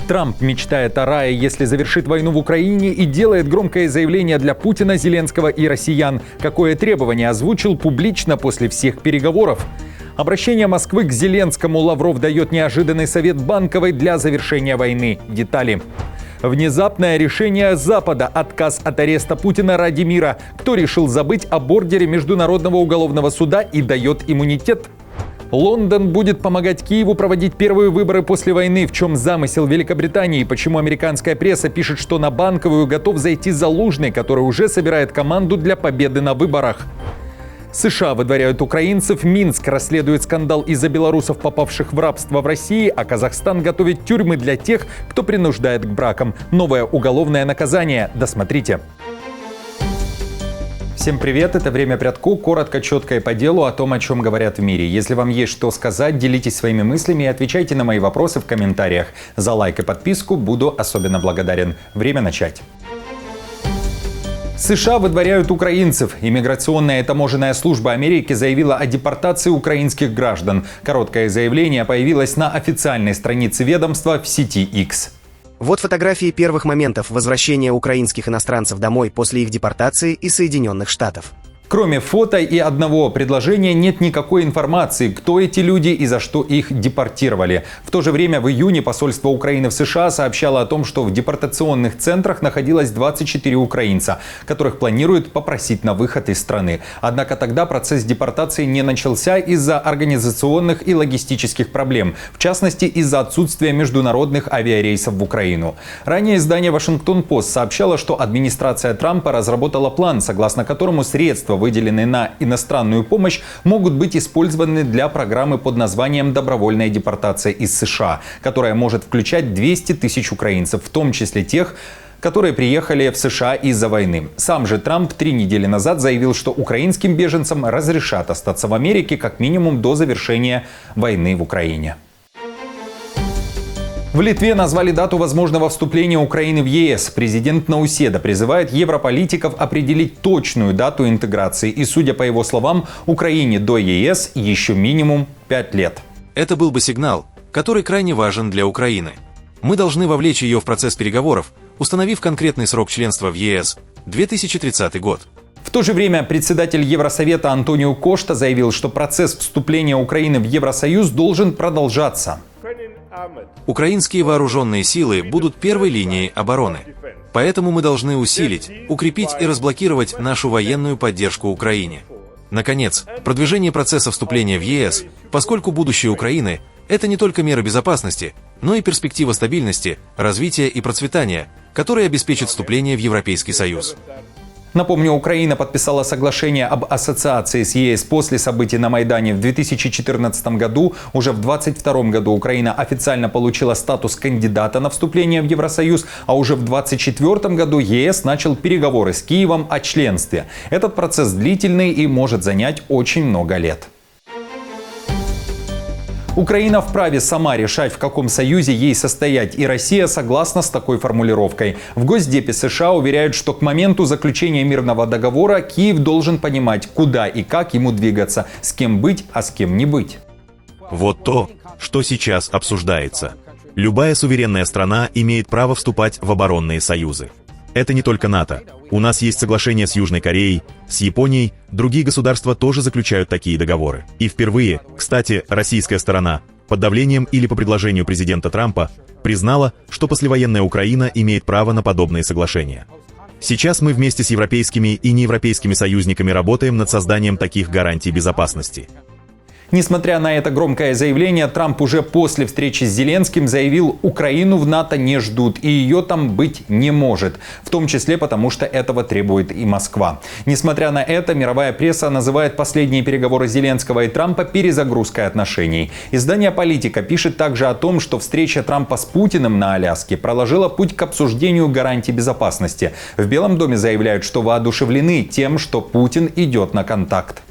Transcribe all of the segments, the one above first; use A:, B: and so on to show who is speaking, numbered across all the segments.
A: Трамп мечтает о рае, если завершит войну в Украине, и делает громкое заявление для Путина, Зеленского и россиян. Какое требование озвучил публично после всех переговоров? Обращение Москвы к Зеленскому. Лавров дает неожиданный совет Банковой для завершения войны. Детали. Внезапное решение Запада. Отказ от ареста Путина ради мира. Кто решил забыть об ордере Международного уголовного суда и дает иммунитет? Лондон будет помогать Киеву проводить первые выборы после войны. В чем замысел Великобритании? Почему американская пресса пишет, что на Банковую готов зайти Залужный, который уже собирает команду для победы на выборах? США выдворяют украинцев, Минск расследует скандал из-за белорусов, попавших в рабство в России, а Казахстан готовит тюрьмы для тех, кто принуждает к бракам. Новое уголовное наказание. Досмотрите. Всем привет, это «Время Прядку». Коротко, четко и по делу о том, о чем говорят в мире. Если вам есть что сказать, делитесь своими мыслями и отвечайте на мои вопросы в комментариях. За лайк и подписку буду особенно благодарен. Время начать. США выдворяют украинцев. Иммиграционная и таможенная служба Америки заявила о депортации украинских граждан. Короткое заявление появилось на официальной странице ведомства в сети X.
B: Вот фотографии первых моментов возвращения украинских иностранцев домой после их депортации из Соединенных Штатов.
A: Кроме фото и одного предложения нет никакой информации, кто эти люди и за что их депортировали. В то же время в июне посольство Украины в США сообщало о том, что в депортационных центрах находилось 24 украинца, которых планируют попросить на выход из страны. Однако тогда процесс депортации не начался из-за организационных и логистических проблем, в частности из-за отсутствия международных авиарейсов в Украину. Ранее издание «Вашингтон-Пост» сообщало, что администрация Трампа разработала план, согласно которому средства, выделенные на иностранную помощь, могут быть использованы для программы под названием «Добровольная депортация из США», которая может включать 200 тысяч украинцев, в том числе тех, которые приехали в США из-за войны. Сам же Трамп 3 недели назад заявил, что украинским беженцам разрешат остаться в Америке как минимум до завершения войны в Украине. В Литве назвали дату возможного вступления Украины в ЕС. Президент Науседа призывает европолитиков определить точную дату интеграции. И, судя по его словам, Украине до ЕС еще минимум 5 лет.
C: Это был бы сигнал, который крайне важен для Украины. Мы должны вовлечь ее в процесс переговоров, установив конкретный срок членства в ЕС – 2030 год.
A: В то же время председатель Евросовета Антонио Кошта заявил, что процесс вступления Украины в Евросоюз должен продолжаться.
C: Украинские вооруженные силы будут первой линией обороны. Поэтому мы должны усилить, укрепить и разблокировать нашу военную поддержку Украине. Наконец, продвижение процесса вступления в ЕС, поскольку будущее Украины – это не только мера безопасности, но и перспектива стабильности, развития и процветания, которая обеспечит вступление в Европейский Союз.
A: Напомню, Украина подписала соглашение об ассоциации с ЕС после событий на Майдане в 2014 году. Уже в 2022 году Украина официально получила статус кандидата на вступление в Евросоюз, а уже в 2024 году ЕС начал переговоры с Киевом о членстве. Этот процесс длительный и может занять очень много лет. Украина вправе сама решать, в каком союзе ей состоять, и Россия согласна с такой формулировкой. В Госдепе США уверяют, что к моменту заключения мирного договора Киев должен понимать, куда и как ему двигаться, с кем быть, а с кем не быть.
D: Вот то, что сейчас обсуждается. Любая суверенная страна имеет право вступать в оборонные союзы. Это не только НАТО. У нас есть соглашения с Южной Кореей, с Японией, другие государства тоже заключают такие договоры. И впервые, кстати, российская сторона, под давлением или по предложению президента Трампа, признала, что послевоенная Украина имеет право на подобные соглашения. Сейчас мы вместе с европейскими и неевропейскими союзниками работаем над созданием таких гарантий безопасности.
A: Несмотря на это громкое заявление, Трамп уже после встречи с Зеленским заявил, Украину в НАТО не ждут и ее там быть не может. В том числе потому, что этого требует и Москва. Несмотря на это, мировая пресса называет последние переговоры Зеленского и Трампа перезагрузкой отношений. Издание «Политика» пишет также о том, что встреча Трампа с Путиным на Аляске проложила путь к обсуждению гарантий безопасности. В Белом доме заявляют, что воодушевлены тем, что Путин идет на контакт.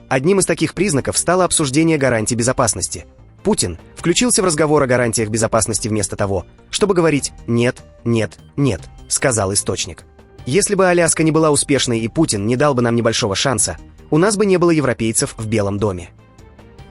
B: Одним из таких признаков стало обсуждение гарантий безопасности. Путин включился в разговор о гарантиях безопасности вместо того, чтобы говорить «нет, нет, нет», сказал источник. Если бы Аляска не была успешной и Путин не дал бы нам небольшого шанса, у нас бы не было европейцев в Белом доме.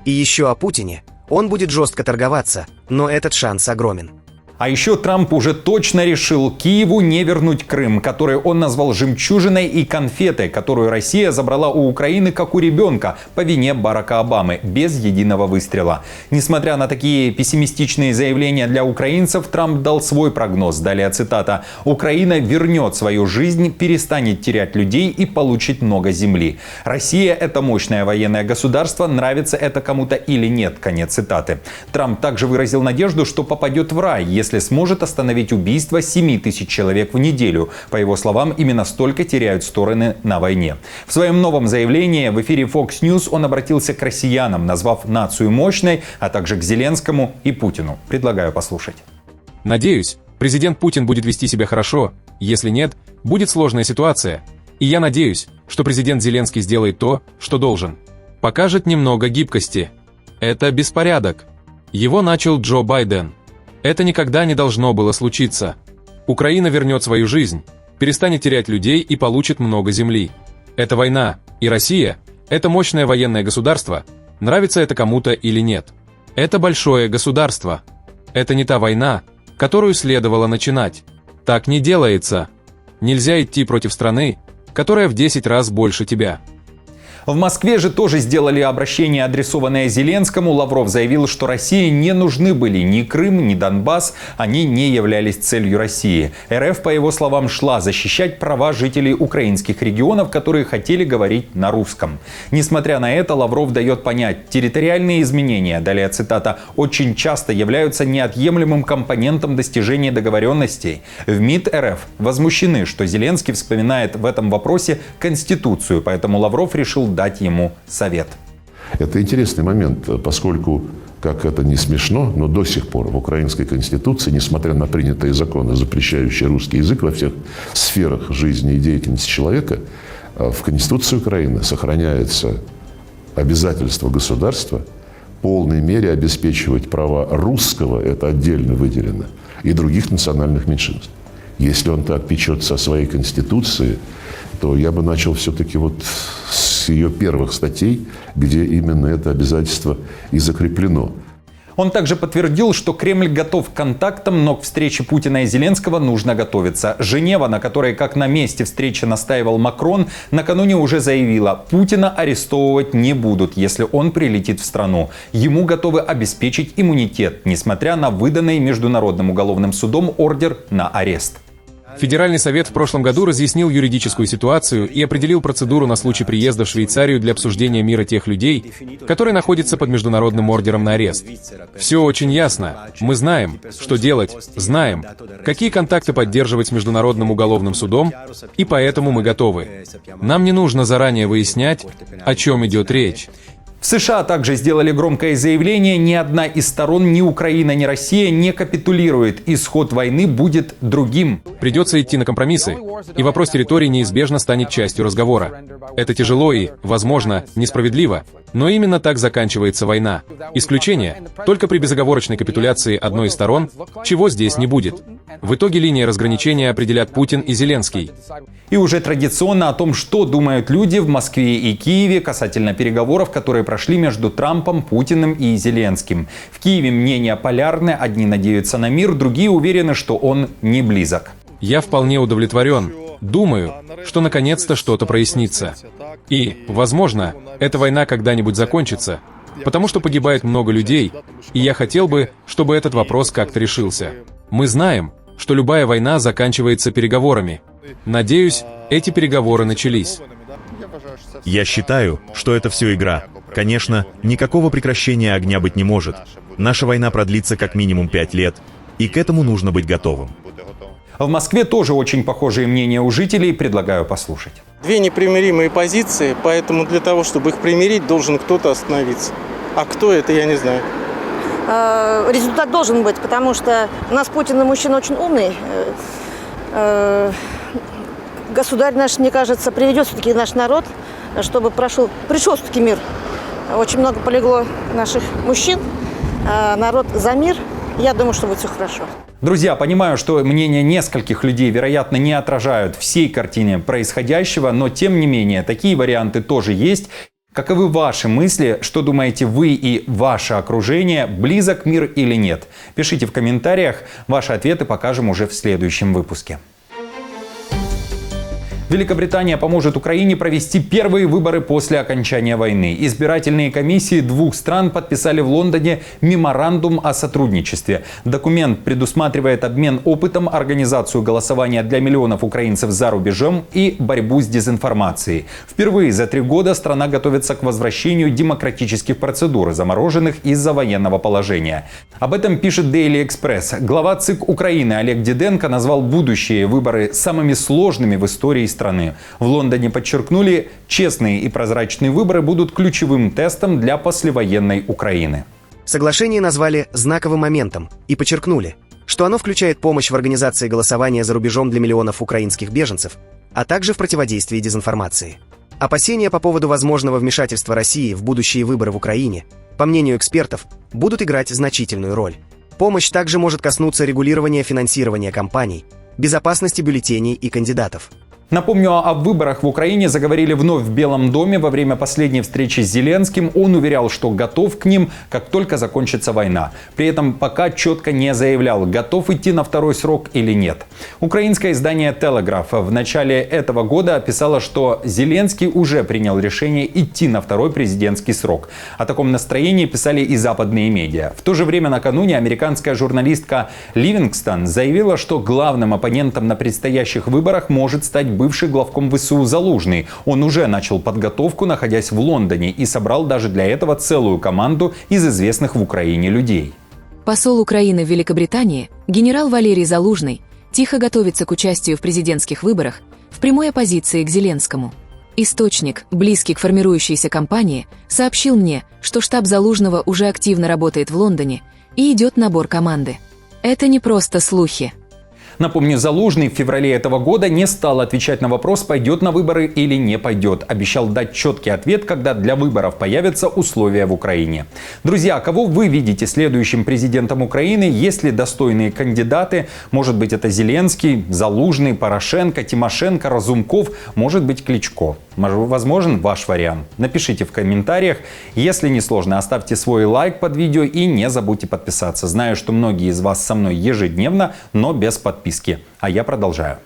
B: И еще о Путине. Он будет жестко торговаться, но этот шанс огромен.
A: А еще Трамп уже точно решил Киеву не вернуть Крым, который он назвал жемчужиной и конфетой, которую Россия забрала у Украины как у ребенка по вине Барака Обамы, без единого выстрела. Несмотря на такие пессимистичные заявления для украинцев, Трамп дал свой прогноз. Далее цитата: «Украина вернет свою жизнь, перестанет терять людей и получит много земли. Россия – это мощное военное государство, нравится это кому-то или нет». Конец цитаты. Трамп также выразил надежду, что попадет в рай, если сможет остановить убийство 7 тысяч человек в неделю. По его словам, именно столько теряют стороны на войне. В своем новом заявлении в эфире Fox News он обратился к россиянам, назвав нацию мощной, а также к Зеленскому и Путину. Предлагаю послушать.
E: Надеюсь, президент Путин будет вести себя хорошо. Если нет, будет сложная ситуация. И я надеюсь, что президент Зеленский сделает то, что должен. Покажет немного гибкости. Это беспорядок. Его начал Джо Байден. Это никогда не должно было случиться. Украина вернет свою жизнь, перестанет терять людей и получит много земли. Это война, и Россия – это мощное военное государство, нравится это кому-то или нет. Это большое государство. Это не та война, которую следовало начинать. Так не делается. Нельзя идти против страны, которая в 10 раз больше тебя.
A: В Москве же тоже сделали обращение, адресованное Зеленскому. Лавров заявил, что России не нужны были ни Крым, ни Донбасс. Они не являлись целью России. РФ, по его словам, шла защищать права жителей украинских регионов, которые хотели говорить на русском. Несмотря на это, Лавров дает понять, территориальные изменения, далее цитата, очень часто являются неотъемлемым компонентом достижения договоренностей. В МИД РФ возмущены, что Зеленский вспоминает в этом вопросе Конституцию, поэтому Лавров решил дать ему совет.
F: Это интересный момент, поскольку, как это не смешно, но до сих пор в украинской конституции, несмотря на принятые законы, запрещающие русский язык во всех сферах жизни и деятельности человека, в Конституции Украины сохраняется обязательство государства в полной мере обеспечивать права русского, это отдельно выделено, и других национальных меньшинств. Если он так печется о своей Конституции, то я бы начал все-таки вот с ее первых статей, где именно это обязательство и закреплено.
A: Он также подтвердил, что Кремль готов к контактам, но к встрече Путина и Зеленского нужно готовиться. Женева, на которой, как на месте встречи настаивал Макрон, накануне уже заявила, Путина арестовывать не будут, если он прилетит в страну. Ему готовы обеспечить иммунитет, несмотря на выданный Международным уголовным судом ордер на арест.
E: Федеральный совет в прошлом году разъяснил юридическую ситуацию и определил процедуру на случай приезда в Швейцарию для обсуждения мира тех людей, которые находятся под международным ордером на арест. Все очень ясно. Мы знаем, что делать, знаем, какие контакты поддерживать с Международным уголовным судом, и поэтому мы готовы. Нам не нужно заранее выяснять, о чем идет речь.
A: В США также сделали громкое заявление: ни одна из сторон, ни Украина, ни Россия не капитулирует. Исход войны будет другим.
E: Придется идти на компромиссы, и вопрос территории неизбежно станет частью разговора. Это тяжело и, возможно, несправедливо, но именно так заканчивается война. Исключение только при безоговорочной капитуляции одной из сторон, чего здесь не будет. В итоге линии разграничения определят Путин и Зеленский.
A: И уже традиционно о том, что думают люди в Москве и Киеве касательно переговоров, которые прошли между Трампом, Путиным и Зеленским. В Киеве мнения полярны, одни надеются на мир, другие уверены, что он не близок.
E: Я вполне удовлетворен. Думаю, что наконец-то что-то прояснится. И, возможно, эта война когда-нибудь закончится, потому что погибает много людей, и я хотел бы, чтобы этот вопрос как-то решился. Мы знаем, что любая война заканчивается переговорами. Надеюсь, эти переговоры начались.
D: Я считаю, что это все игра. Конечно, никакого прекращения огня быть не может. Наша война продлится как минимум 5 лет, и к этому нужно быть готовым.
A: В Москве тоже очень похожие мнения у жителей, предлагаю послушать.
G: Две непримиримые позиции, поэтому для того, чтобы их примирить, должен кто-то остановиться. А кто это, я не знаю.
H: Результат должен быть, потому что у нас Путин мужчина очень умный. Государь наш, мне кажется, приведет все-таки наш народ, чтобы пришел все-таки мир. Очень много полегло наших мужчин, народ за мир. Я думаю, что будет все хорошо.
A: Друзья, понимаю, что мнения нескольких людей, вероятно, не отражают всей картины происходящего, но тем не менее, такие варианты тоже есть. Каковы ваши мысли? Что думаете вы и ваше окружение? Близок мир или нет? Пишите в комментариях. Ваши ответы покажем уже в следующем выпуске. Великобритания поможет Украине провести первые выборы после окончания войны. Избирательные комиссии двух стран подписали в Лондоне меморандум о сотрудничестве. Документ предусматривает обмен опытом, организацию голосования для миллионов украинцев за рубежом и борьбу с дезинформацией. Впервые за 3 года страна готовится к возвращению демократических процедур, замороженных из-за военного положения. Об этом пишет Daily Express. Глава ЦИК Украины Олег Диденко назвал будущие выборы самыми сложными в истории страны. В Лондоне подчеркнули, честные и прозрачные выборы будут ключевым тестом для послевоенной Украины.
B: Соглашение назвали знаковым моментом и подчеркнули, что оно включает помощь в организации голосования за рубежом для миллионов украинских беженцев, а также в противодействии дезинформации. Опасения по поводу возможного вмешательства России в будущие выборы в Украине, по мнению экспертов, будут играть значительную роль. Помощь также может коснуться регулирования финансирования кампаний, безопасности бюллетеней и кандидатов.
A: Напомню, о выборах в Украине заговорили вновь в Белом доме во время последней встречи с Зеленским. Он уверял, что готов к ним, как только закончится война. При этом пока четко не заявлял, готов идти на второй срок или нет. Украинское издание «Телеграф» в начале этого года писало, что Зеленский уже принял решение идти на второй президентский срок. О таком настроении писали и западные медиа. В то же время накануне американская журналистка Ливингстон заявила, что главным оппонентом на предстоящих выборах может стать бывший главком ВСУ Залужный. Он уже начал подготовку, находясь в Лондоне, и собрал даже для этого целую команду из известных в Украине людей.
I: Посол Украины в Великобритании, генерал Валерий Залужный, тихо готовится к участию в президентских выборах в прямой оппозиции к Зеленскому. Источник, близкий к формирующейся кампании, сообщил мне, что штаб Залужного уже активно работает в Лондоне и идет набор команды. Это не просто слухи.
A: Напомню, Залужный в феврале этого года не стал отвечать на вопрос, пойдет на выборы или не пойдет. Обещал дать четкий ответ, когда для выборов появятся условия в Украине. Друзья, кого вы видите следующим президентом Украины? Есть ли достойные кандидаты? Может быть, это Зеленский, Залужный, Порошенко, Тимошенко, Разумков, может быть, Кличко. Возможен ваш вариант? Напишите в комментариях. Если не сложно, оставьте свой лайк под видео и не забудьте подписаться. Знаю, что многие из вас со мной ежедневно, но без подписки. А я продолжаю.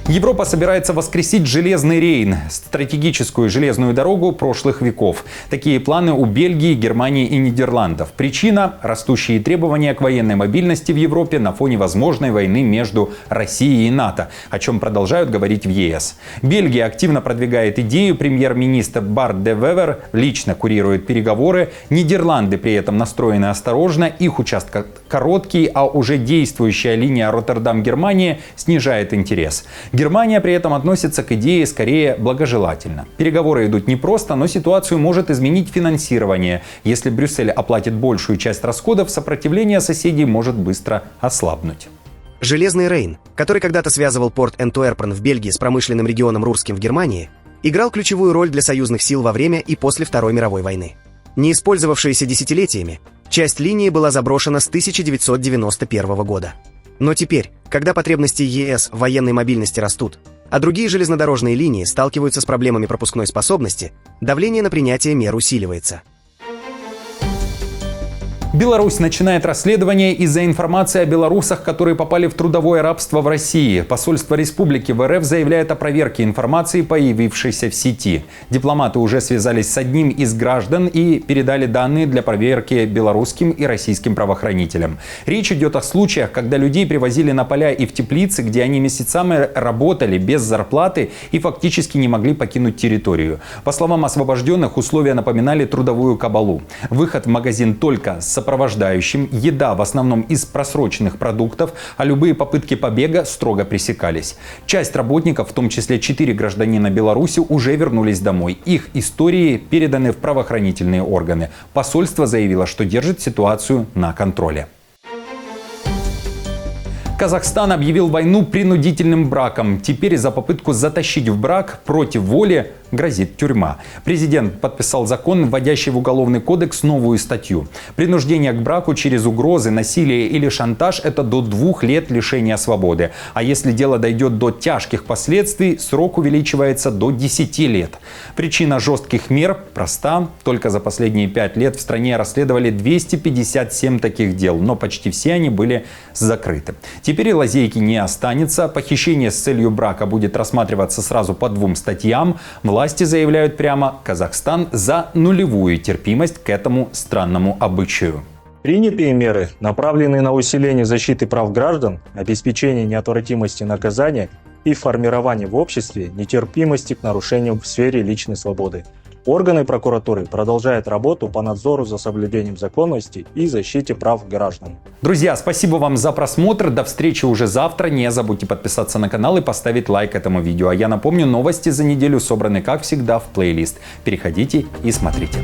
A: Европа собирается воскресить Железный Рейн – стратегическую железную дорогу прошлых веков. Такие планы у Бельгии, Германии и Нидерландов. Причина – растущие требования к военной мобильности в Европе на фоне возможной войны между Россией и НАТО, о чем продолжают говорить в ЕС. Бельгия активно продвигает идею, премьер-министр Барт де Вевер лично курирует переговоры. Нидерланды при этом настроены осторожно, их участок короткий, а уже действующая линия Роттердам-Германия снижает интерес. Германия при этом относится к идее скорее благожелательно. Переговоры идут непросто, но ситуацию может изменить финансирование. Если Брюссель оплатит большую часть расходов, сопротивление соседей может быстро ослабнуть.
B: Железный Рейн, который когда-то связывал порт Энтуэрпен в Бельгии с промышленным регионом Рурским в Германии, играл ключевую роль для союзных сил во время и после Второй мировой войны. Не использовавшаяся десятилетиями, часть линии была заброшена с 1991 года. Но теперь, когда потребности ЕС в военной мобильности растут, а другие железнодорожные линии сталкиваются с проблемами пропускной способности, давление на принятие мер усиливается.
A: Беларусь начинает расследование из-за информации о белорусах, которые попали в трудовое рабство в России. Посольство республики в РФ заявляет о проверке информации, появившейся в сети. Дипломаты уже связались с одним из граждан и передали данные для проверки белорусским и российским правоохранителям. Речь идет о случаях, когда людей привозили на поля и в теплицы, где они месяцами работали без зарплаты и фактически не могли покинуть территорию. По словам освобожденных, условия напоминали трудовую кабалу. Выход в магазин только с сопровождающим, еда в основном из просроченных продуктов, а любые попытки побега строго пресекались. Часть работников, в том числе 4 гражданина Беларуси, уже вернулись домой. Их истории переданы в правоохранительные органы. Посольство заявило, что держит ситуацию на контроле. Казахстан объявил войну принудительным браком. Теперь за попытку затащить в брак против воли грозит тюрьма. Президент подписал закон, вводящий в Уголовный кодекс новую статью. Принуждение к браку через угрозы, насилие или шантаж – это до 2 лет лишения свободы. А если дело дойдет до тяжких последствий, срок увеличивается до 10 лет. Причина жестких мер проста. Только за последние 5 лет в стране расследовали 257 таких дел, но почти все они были закрыты. Теперь и лазейки не останется. Похищение с целью брака будет рассматриваться сразу по 2 статьям. Власти заявляют прямо: Казахстан за нулевую терпимость к этому странному обычаю.
J: Принятые меры, направленные на усиление защиты прав граждан, обеспечение неотвратимости наказания и формирование в обществе нетерпимости к нарушениям в сфере личной свободы. Органы прокуратуры продолжают работу по надзору за соблюдением законности и защите прав граждан.
A: Друзья, спасибо вам за просмотр. До встречи уже завтра. Не забудьте подписаться на канал и поставить лайк этому видео. А я напомню, новости за неделю собраны, как всегда, в плейлист. Переходите и смотрите.